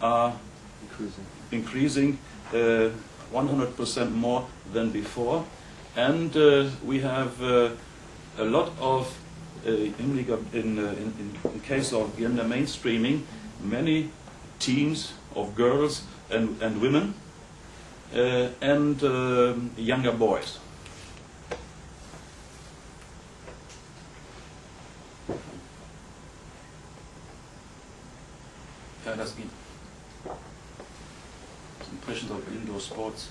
are increasing 100% more than before. And we have a lot of, in case of gender mainstreaming, many teams of girls and women and younger boys. Ja, das geht. Impressions of indoor sports.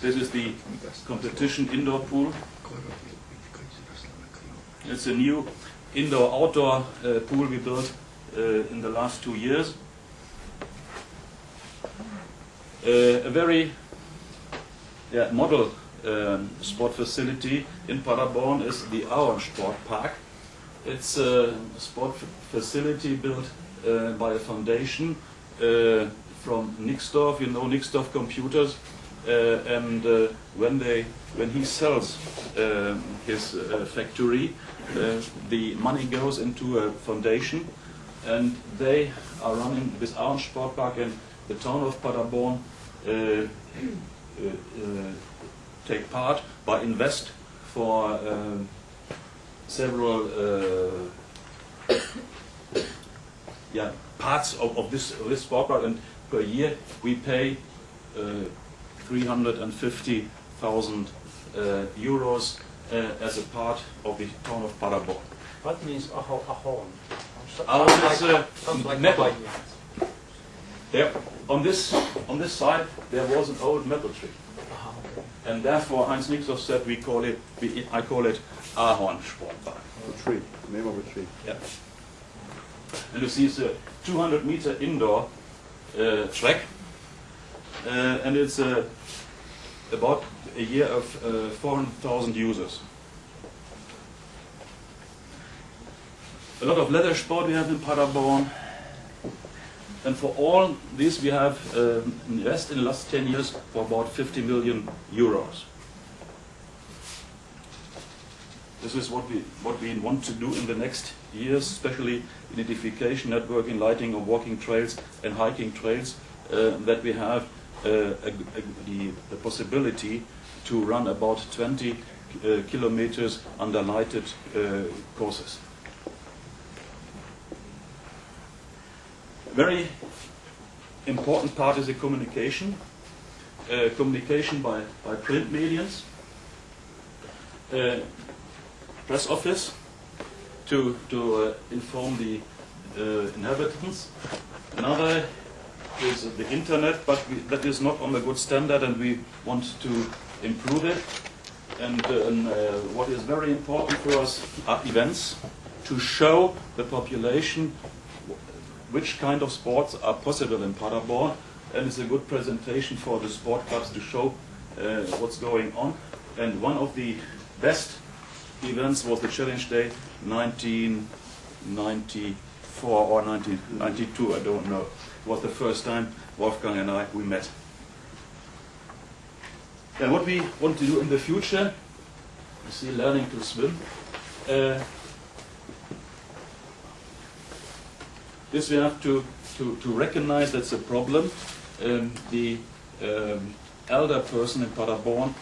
This is the competition indoor pool. It's a new indoor-outdoor pool we built in the last 2 years. A very model sport facility in Paderborn is the Sport Park. It's a sport facility built by a foundation from Nixdorf. You know Nixdorf Computers, and when he sells his factory, the money goes into a foundation, and they are running this Sport Park, and the town of Paderborn take part by invest for several parts of this sport park, and per year we pay 350,000 euros as a part of the town of Paderborn. What means a horn? Sounds like metal. There, on this side there was an old maple tree, and therefore Heinz Nixdorf said I call it Ahorn Sportpark. A tree, name of a tree. Yeah. And you see it's a 200-meter indoor track, and it's about a year of 400,000 users. A lot of leather sport we have in Paderborn, and for all this we have invested in the last 10 years for about 50 million euros. This is what we want to do in the next years, especially identification, networking, lighting of walking trails and hiking trails, that we have the possibility to run about 20 kilometers under lighted courses. Very important part is the communication. Communication by print mediums. Press office to inform the inhabitants. Another is the internet, but that is not on a good standard, and we want to improve it. And what is very important for us are events to show the population which kind of sports are possible in Paderborn, and it's a good presentation for the sport clubs to show what's going on. And one of the best events was the Challenge Day 1994 or 1992, I don't know. It was the first time Wolfgang and we met. And what we want to do in the future, you see, learning to swim. This we have to recognize that's a problem. The elder person in Paderborn,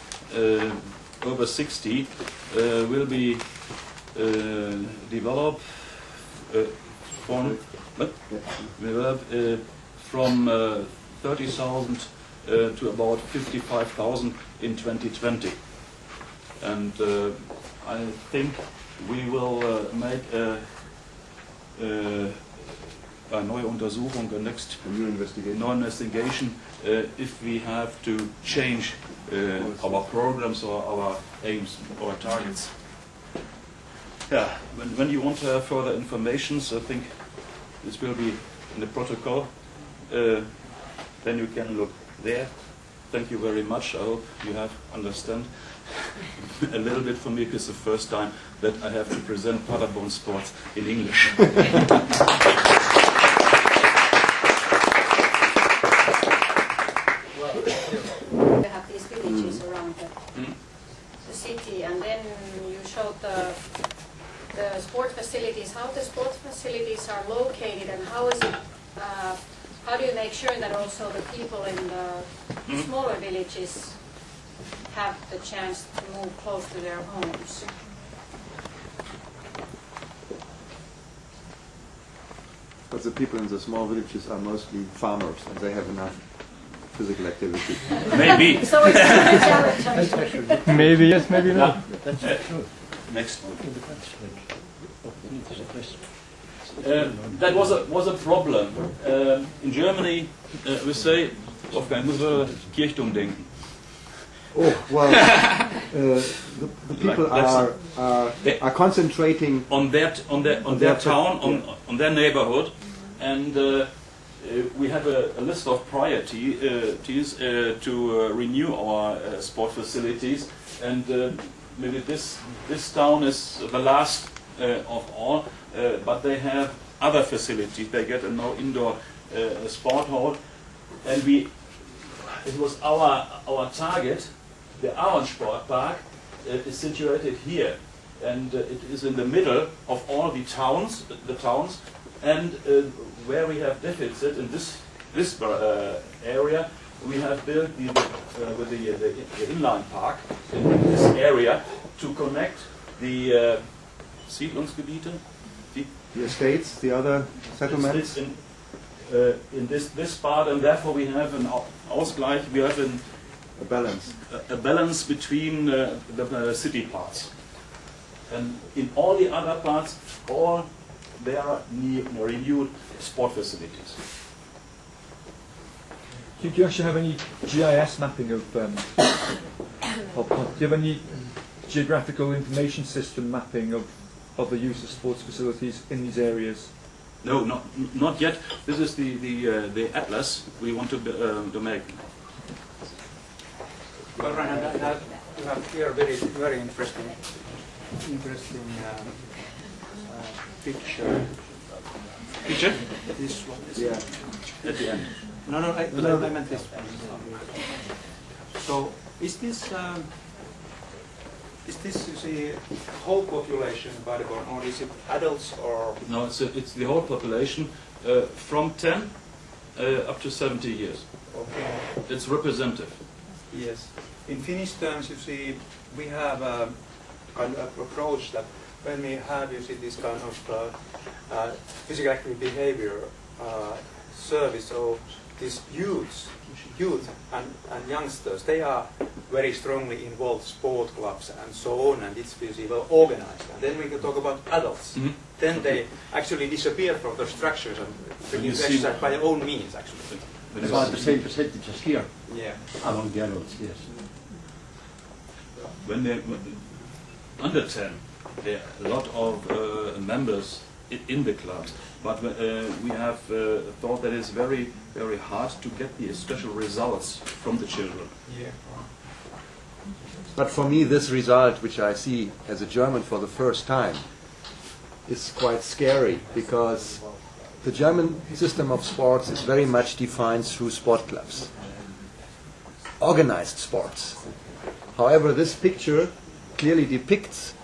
over 60, will be developed from 30,000 to about 55,000 in 2020. And I think we will make a neue Untersuchung, a new investigation, if we have to change our programs or our aims or targets. Yeah, when you want to have further information, so I think this will be in the protocol, then you can look there. Thank you very much. I hope you have understand a little bit for me, because it's the first time that I have to present Paderborn sports in English. We have these villages around the city, and then you showed the sport facilities. How the sport facilities facilities are located, and how is it? How do you make sure that also the people in the smaller villages have the chance to move close to their homes? But the people in the small villages are mostly farmers, and they have enough physical activity. Maybe. So it's not a challenge. Maybe yes, maybe no. That's true. Next one. That was a problem. In Germany, we say, Wolfgang, müssen wir Kirchturm denken. Oh well, the people are concentrating on their town, on their neighborhood, and we have a list of priorities to renew our sport facilities, and maybe this town is the last of all, but they have other facilities. They get a no indoor sport hall, and it was our target. The Ahrensportpark is situated here, and it is in the middle of all the towns, and where we have deficit in this area, we have built with the inline park in this area to connect the Siedlungsgebiete, the estates, the other settlements. In this part, and therefore we have an Ausgleich. We have A balance. A balance between the city parts, and in all the other parts, there are renewed sport facilities. Do you actually have any GIS mapping of do you have any geographical information system mapping of the use of sports facilities in these areas? No, not yet. This is the atlas we want to make. Well, Reinhard, you have here very interesting picture. Picture? This one. Yeah. At the end. No, I meant this one. So, is this you see whole population in Paderborn, or is it adults or? No, it's the whole population from 10 up to 70 years. Okay. It's representative. Yes. In Finnish terms, you see, we have a kind of approach that when we have, you see, this kind of physical active behavior service, so these youth and youngsters, they are very strongly involved, sport clubs and so on, and it's well organized. And then we can talk about adults. Mm-hmm. Then they actually disappear from the structures and begin to exercise by their own means, actually. It's about the same percentage as here, Yeah. among the adults, yes. When they're under 10, there are a lot of members in the clubs, but we have thought that it's very, very hard to get the special results from the children. Yeah. But for me, this result, which I see as a German for the first time, is quite scary, because the German system of sports is very much defined through sport clubs, organized sports. However, this picture clearly depicts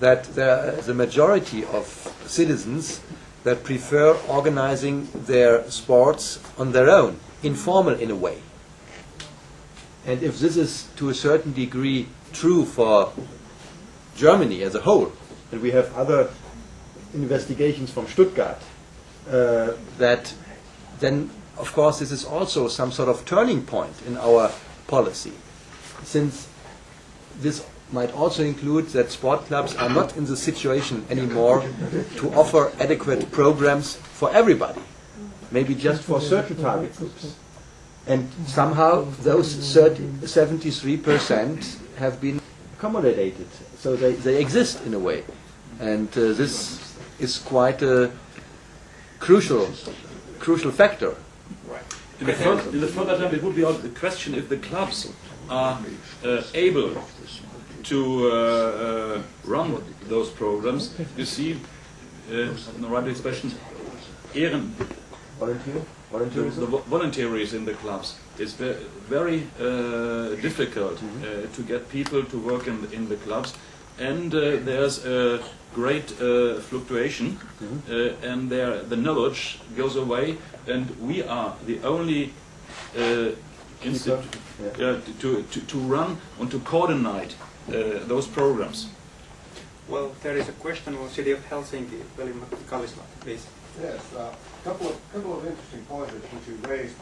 that there is a majority of citizens that prefer organizing their sports on their own, informal in a way. And if this is to a certain degree true for Germany as a whole, and we have other investigations from Stuttgart, that then of course this is also some sort of turning point in our policy, since this might also include that sport clubs are not in the situation anymore to offer adequate programs for everybody, maybe just for certain target groups. And somehow those 73% have been accommodated, so they exist in a way. And this is quite a crucial factor. In the further term, it would be the question if the clubs are able to run those programs. You see, in the right expression, Volunteerism? the volunteers in the clubs. It's very difficult to get people to work in the clubs, and there's a great fluctuation, and the knowledge goes away, and we are the only institute to run and to coordinate those programs. Well, there is a question on the city of Helsinki. Veli Kallisla, please. Yes, a couple of interesting points which you raised.